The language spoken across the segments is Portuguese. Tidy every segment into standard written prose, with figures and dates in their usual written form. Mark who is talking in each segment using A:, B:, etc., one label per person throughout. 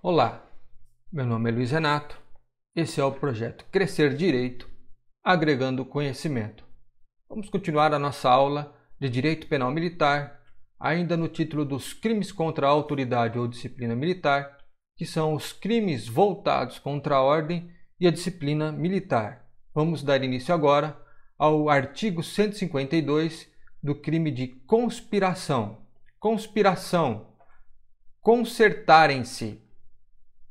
A: Olá, meu nome é Luiz Renato, esse é o projeto Crescer Direito, agregando conhecimento. Vamos continuar a nossa aula de Direito Penal Militar, ainda no título dos crimes contra a autoridade ou disciplina militar, que são os crimes voltados contra a ordem e a disciplina militar. Vamos dar início agora ao artigo 152 do crime de conspiração. Conspiração, concertarem-se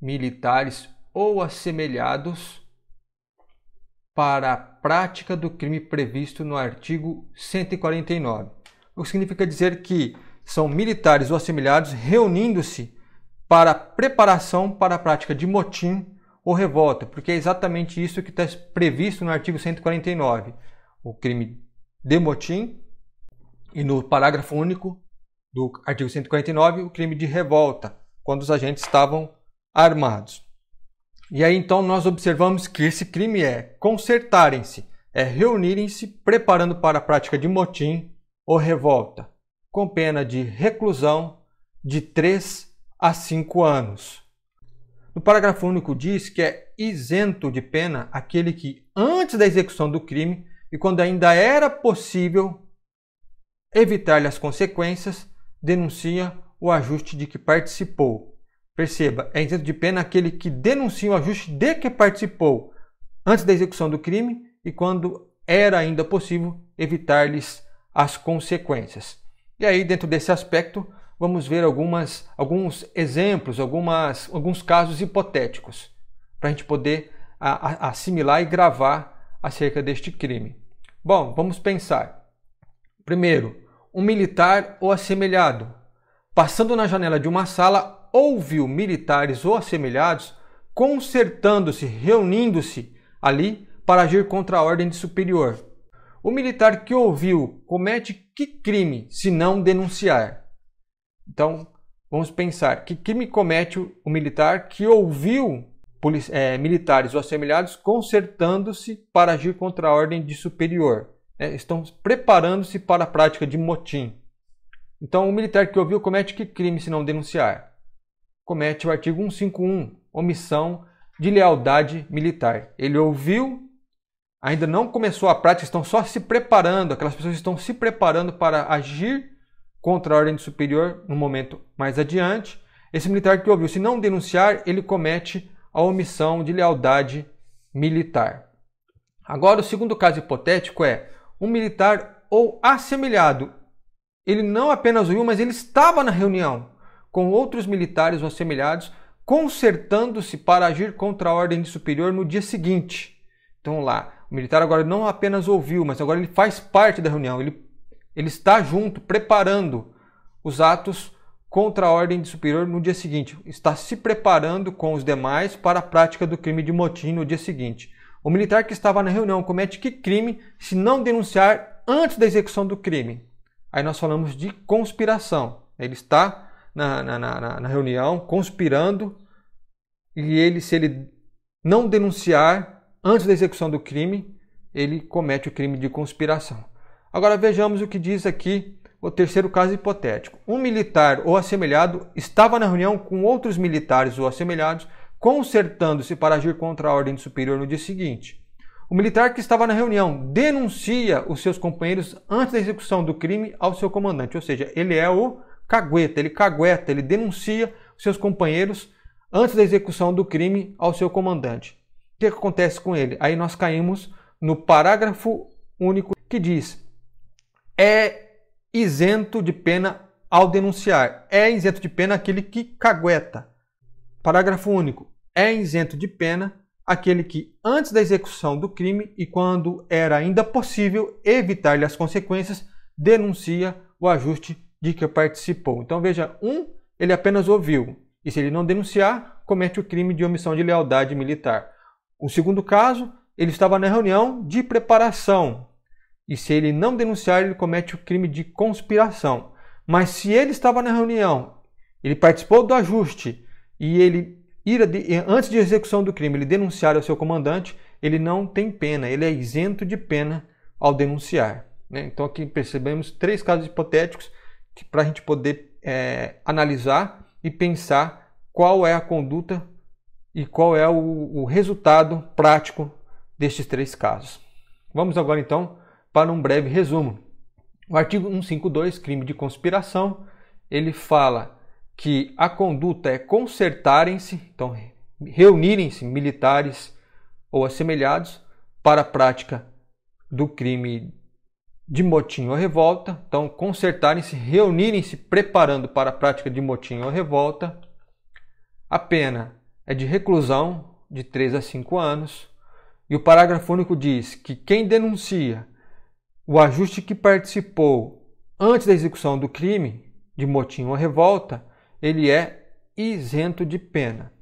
A: militares ou assemelhados para a prática do crime previsto no artigo 149. O que significa dizer que são militares ou assemelhados reunindo-se para preparação para a prática de motim ou revolta, porque é exatamente isso que está previsto no artigo 149, o crime de motim, e no parágrafo único do artigo 149, o crime de revolta, quando os agentes estavam armados. E aí então nós observamos que esse crime é concertarem-se, é reunirem-se preparando para a prática de motim ou revolta, com pena de reclusão de 3 a 5 anos. No parágrafo único diz que é isento de pena aquele que, antes da execução do crime e quando ainda era possível evitar-lhe as consequências, denuncia o ajuste de que participou. Perceba, é isento de pena aquele que denuncia o ajuste de que participou antes da execução do crime e quando era ainda possível evitar-lhes as consequências. E aí, dentro desse aspecto, vamos ver alguns exemplos, alguns casos hipotéticos, para a gente poder assimilar e gravar acerca deste crime. Bom, vamos pensar. Primeiro, um militar ou assemelhado, passando na janela de uma sala, ouviu militares ou assemelhados concertando-se, reunindo-se ali para agir contra a ordem de superior. O militar que ouviu comete que crime se não denunciar? Então, vamos pensar, que crime comete o militar que ouviu militares ou assemelhados concertando-se para agir contra a ordem de superior? Estão preparando-se para a prática de motim. Então, o militar que ouviu comete que crime se não denunciar? Comete o artigo 151, omissão de lealdade militar. Ele ouviu, ainda não começou a prática, estão só se preparando, aquelas pessoas estão se preparando para agir contra a ordem superior no momento mais adiante. Esse militar que ouviu, se não denunciar, ele comete a omissão de lealdade militar. Agora, o segundo caso hipotético é um militar ou assemelhado. Ele não apenas ouviu, mas ele estava na reunião com outros militares ou assemelhados, concertando-se para agir contra a ordem de superior no dia seguinte. Então lá, o militar agora não apenas ouviu, mas agora ele faz parte da reunião, ele está junto, preparando os atos contra a ordem de superior no dia seguinte. Está se preparando com os demais para a prática do crime de motim no dia seguinte. O militar que estava na reunião comete que crime se não denunciar antes da execução do crime? Aí nós falamos de conspiração. Ele está na reunião, conspirando, e se ele não denunciar antes da execução do crime, ele comete o crime de conspiração. Agora vejamos o que diz aqui o terceiro caso hipotético. Um militar ou assemelhado estava na reunião com outros militares ou assemelhados, concertando-se para agir contra a ordem superior no dia seguinte. O militar que estava na reunião denuncia os seus companheiros antes da execução do crime ao seu comandante, ou seja, ele é o cagueta, ele denuncia os seus companheiros antes da execução do crime ao seu comandante. O que acontece com ele? Aí nós caímos no parágrafo único que diz: é isento de pena ao denunciar. É isento de pena aquele que cagueta. Parágrafo único. É isento de pena aquele que, antes da execução do crime e quando era ainda possível evitar-lhe as consequências, denuncia o ajuste de que participou. Então veja, ele apenas ouviu, e se ele não denunciar, comete o crime de omissão de lealdade militar. O segundo caso, ele estava na reunião de preparação, e se ele não denunciar, ele comete o crime de conspiração. Mas se ele estava na reunião, ele participou do ajuste, e antes de execução do crime, ele denunciar ao seu comandante, ele não tem pena, ele é isento de pena ao denunciar. Então aqui percebemos 3 casos hipotéticos para a gente poder analisar e pensar qual é a conduta e qual é o resultado prático destes 3 casos. Vamos agora então para um breve resumo. O artigo 152, crime de conspiração, ele fala que a conduta é concertarem-se, então reunirem-se militares ou assemelhados para a prática do crime de motim ou revolta. Então, concertarem-se, reunirem-se preparando para a prática de motim ou revolta. A pena é de reclusão de 3 a 5 anos. E o parágrafo único diz que quem denuncia o ajuste que participou antes da execução do crime de motim ou revolta, ele é isento de pena.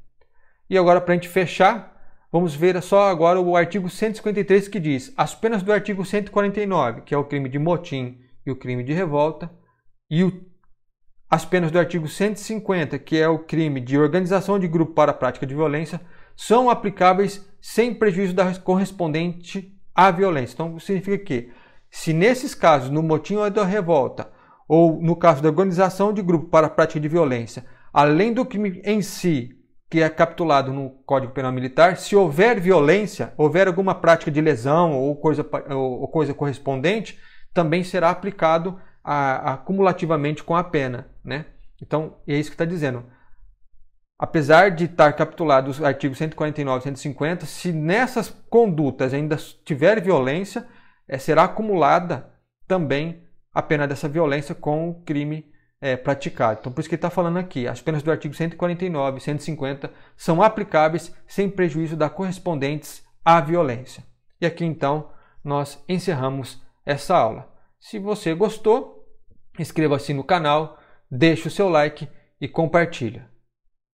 A: E agora, para a gente fechar, vamos ver só agora o artigo 153, que diz: as penas do artigo 149, que é o crime de motim e o crime de revolta, e as penas do artigo 150, que é o crime de organização de grupo para a prática de violência, são aplicáveis sem prejuízo da correspondente à violência. Então, significa que, se nesses casos, no motim ou da revolta, ou no caso da organização de grupo para a prática de violência, além do crime em si, que é capitulado no Código Penal Militar, se houver violência, houver alguma prática de lesão ou coisa correspondente, também será aplicado acumulativamente com a pena, né? Então, é isso que está dizendo. Apesar de estar capitulado os artigos 149 e 150, se nessas condutas ainda tiver violência, será acumulada também a pena dessa violência com o crime praticado. Então, por isso que ele está falando aqui, as penas do artigo 149 e 150 são aplicáveis sem prejuízo da correspondentes à violência. E aqui, então, nós encerramos essa aula. Se você gostou, inscreva-se no canal, deixe o seu like e compartilhe.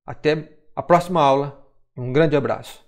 A: Até a próxima aula. Um grande abraço.